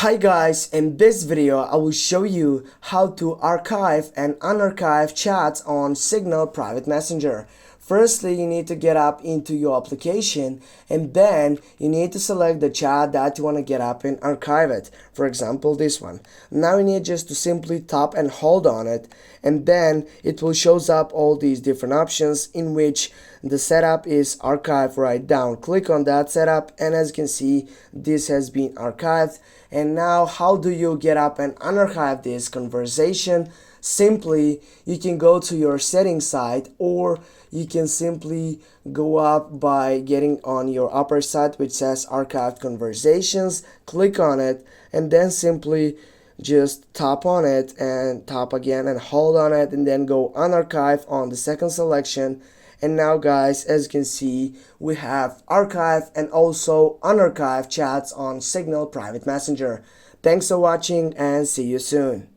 Hi guys, in this video I will show you how to archive and unarchive chats on Signal Private Messenger. Firstly, you need to get up into your application and then you need to select the chat that you want to get up and archive it. For example, this one. Now you need just to simply tap and hold on it, and then it will shows up all these different options in which the setup is archived right down. Click on that setup and as you can see, this has been archived. And now how do you get up and unarchive this conversation? Simply, you can go to your settings side, or you can simply go up by getting on your upper side which says archived conversations, click on it, and then simply just tap on it and tap again and hold on it, and then go unarchive on the second selection. And now guys, as you can see, we have archive and also unarchived chats on Signal Private Messenger. Thanks for watching and see you soon.